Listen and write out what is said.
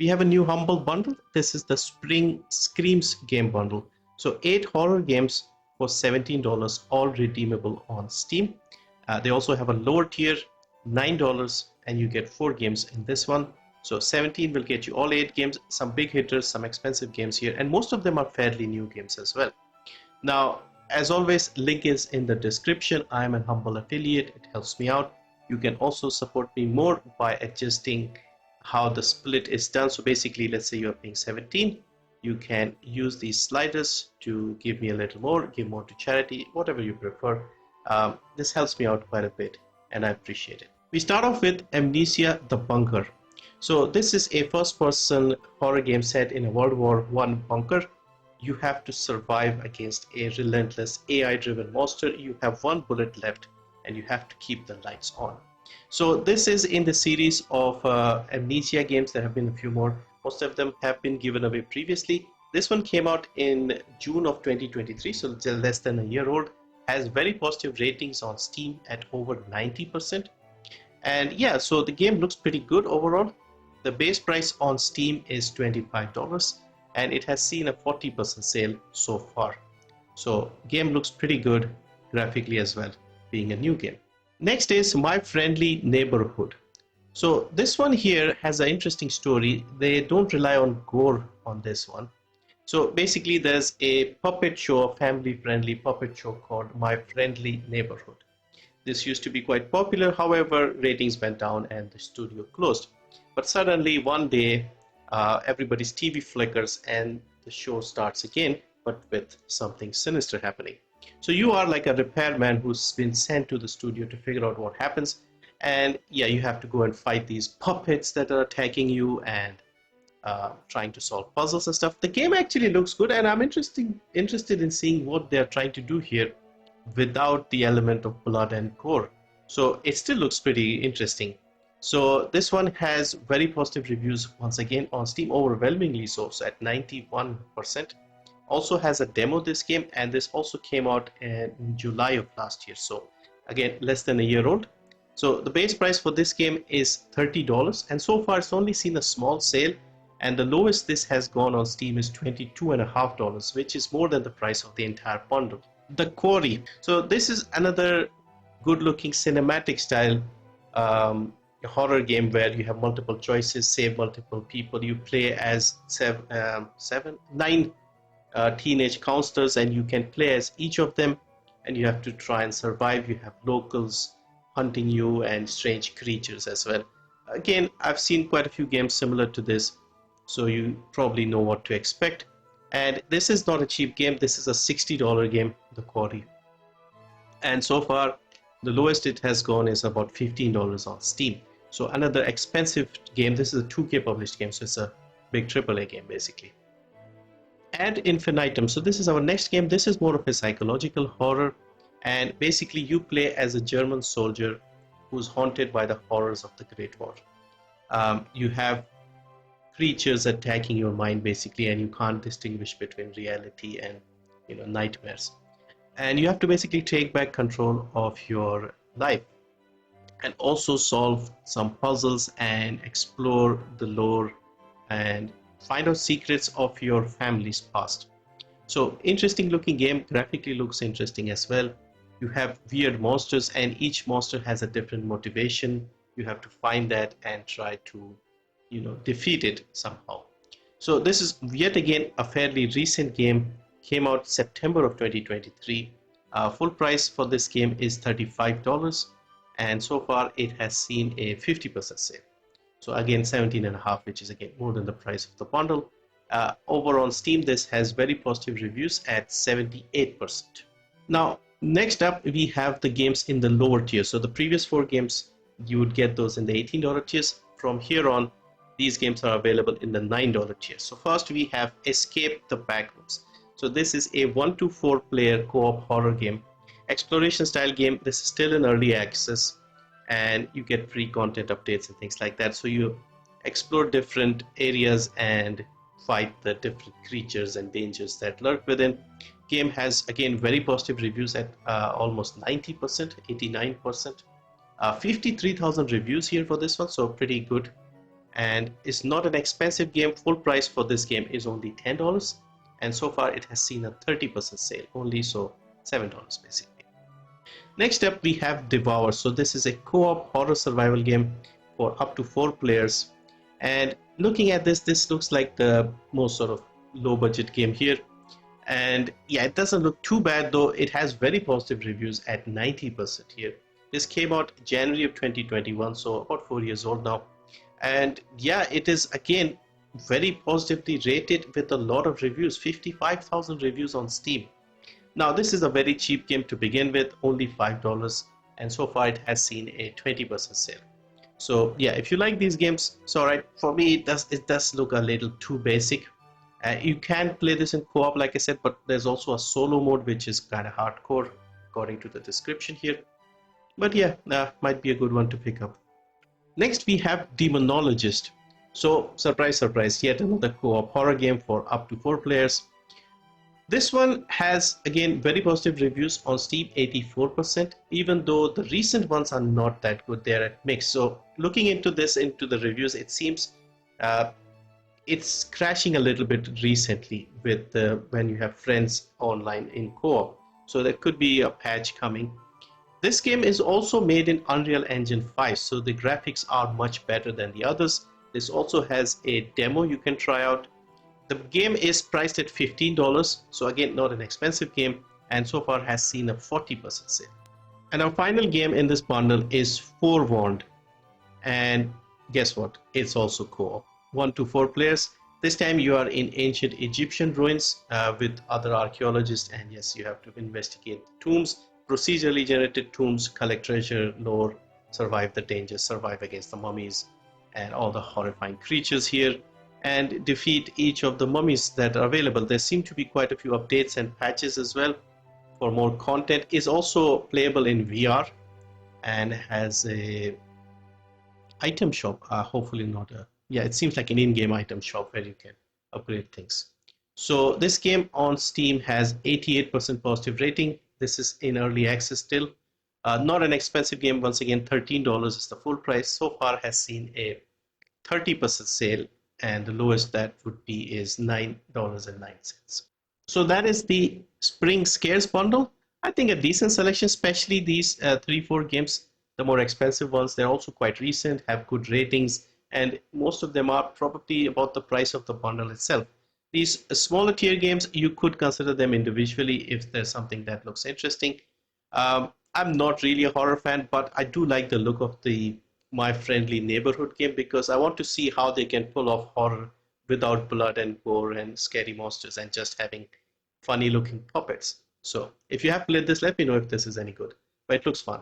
We have a new humble bundle. This is the Spring Screams game bundle. So 8 horror games for $17, all redeemable on Steam. They also have a lower tier, $9, and you get 4 games in this one. So 17 will get you all 8 games, some big hitters, some expensive games here, and most of them are fairly new games as well. Now, as always, link is in the description. I am an humble affiliate. It helps me out. You can also support me more by adjusting how the split is done. So basically, let's say you're paying 17, you can use these sliders to give me a little more, give more to charity, whatever you prefer. This helps me out quite a bit, and I appreciate it. We start off with Amnesia The Bunker. So this is a first-person horror game set in a World War I bunker. You have to survive against a relentless AI-driven monster. You have 1 bullet left, and you have to keep the lights on. So this is in the series of Amnesia games. There have been a few more. Most of them have been given away previously. This one came out in June of 2023, so it's less than a year old. Has very positive ratings on Steam at over 90%. And yeah, so the game looks pretty good overall. The base price on Steam is $25, and it has seen a 40% sale so far. So game looks pretty good graphically as well, being a new game. Next is My Friendly Neighborhood. So this one here has an interesting story. They don't rely on gore on this one. So basically there's a puppet show, a family-friendly puppet show called My Friendly Neighborhood. This used to be quite popular, however, ratings went down and the studio closed. But suddenly one day, everybody's TV flickers and the show starts again, but with something sinister happening. So you are like a repairman who's been sent to the studio to figure out what happens. And yeah, you have to go and fight these puppets that are attacking you and trying to solve puzzles and stuff. The game actually looks good, and I'm interested in seeing what they're trying to do here without the element of blood and gore. So it still looks pretty interesting. So this one has very positive reviews once again on Steam, overwhelmingly so at 91%. Also has a demo, this game, and this also came out in July of last year, so again less than a year old. So the base price for this game is $30, and so far it's only seen a small sale, and the lowest this has gone on Steam is $22.50, which is more than the price of the entire bundle. The Quarry. So this is another good looking cinematic style horror game where you have multiple choices, save multiple people. You play as nine teenage counselors, and you can play as each of them, and you have to try and survive. You have locals hunting you and strange creatures as well. Again, I've seen quite a few games similar to this, so you probably know what to expect. And this is not a cheap game. This is a $60 game, The Quarry, and so far the lowest it has gone is about $15 on Steam. So another expensive game. This is a 2K published game, so it's a big AAA game basically. And Infinitum. So this is our next game. This is more of a psychological horror, and basically you play as a German soldier who's haunted by the horrors of the Great War. You have creatures attacking your mind basically, and you can't distinguish between reality and nightmares. And you have to basically take back control of your life and also solve some puzzles and explore the lore and find out secrets of your family's past. So interesting looking game, graphically looks interesting as well. You have weird monsters, and each monster has a different motivation. You have to find that and try to defeat it somehow. So this is yet again a fairly recent game, came out September of 2023. Full price for this game is $35, and so far it has seen a 50% sale. So again, 17.5, which is again more than the price of the bundle. Over on Steam, this has very positive reviews at 78%. Now, next up, we have the games in the lower tier. So the previous 4 games, you would get those in the $18 tiers. From here on, these games are available in the $9 tier. So first we have Escape the Backrooms. So this is a 1 to 4 player co-op horror game, exploration style game. This is still in early access, and you get free content updates and things like that. So you explore different areas and fight the different creatures and dangers that lurk within. Game has again very positive reviews at almost 90%, 89%. 53,000 reviews here for this one, so pretty good. and it's not an expensive game. Full price for this game is only $10, and so far it has seen a 30% sale only, so $7 basically. Next up we have Devour. So this is a co-op horror survival game for up to 4 players, and looking at this looks like the most sort of low budget game here. And yeah, it doesn't look too bad, though it has very positive reviews at 90% here. This came out January of 2021, so about 4 years old now. And yeah, it is again very positively rated with a lot of reviews, 55,000 reviews on Steam. Now this is a very cheap game to begin with, only $5, and so far it has seen a 20% sale. So yeah, if you like these games, it's alright. For me, it does look a little too basic. You can play this in co-op, like I said, but there's also a solo mode which is kind of hardcore according to the description here. But yeah, might be a good one to pick up. Next we have Demonologist. So surprise surprise, yet another co-op horror game for up to 4 players. This one has again very positive reviews on Steam, 84%, even though the recent ones are not that good. They're at mixed. So looking into the reviews, it seems it's crashing a little bit recently with when you have friends online in co-op. So there could be a patch coming. This game is also made in Unreal Engine 5, so the graphics are much better than the others. This also has a demo you can try out. The game is priced at $15, so again not an expensive game, and so far has seen a 40% sale. And our final game in this bundle is Forewarned, and guess what? It's also co-op. 1 to 4 players. This time you are in ancient Egyptian ruins with other archaeologists, and yes, you have to investigate tombs, procedurally generated tombs, collect treasure, lore, survive the dangers, survive against the mummies and all the horrifying creatures here, and defeat each of the mummies that are available. There seem to be quite a few updates and patches as well for more content. Is also playable in VR and has a item shop, hopefully not a, yeah, it seems like an in-game item shop where you can upgrade things. So this game on Steam has 88% positive rating. This is in early access still. Not an expensive game. Once again, $13 is the full price. So far has seen a 30% sale, and the lowest that would be is $9.09. So that is the Spring Scares bundle. I think a decent selection, especially these 3-4 games. The more expensive ones, they're also quite recent, have good ratings, and most of them are probably about the price of the bundle itself. These smaller tier games, you could consider them individually if there's something that looks interesting. I'm not really a horror fan, but I do like the look of the My Friendly Neighborhood game because I want to see how they can pull off horror without blood and gore and scary monsters and just having funny looking puppets. So if you have played this, let me know if this is any good, but it looks fun.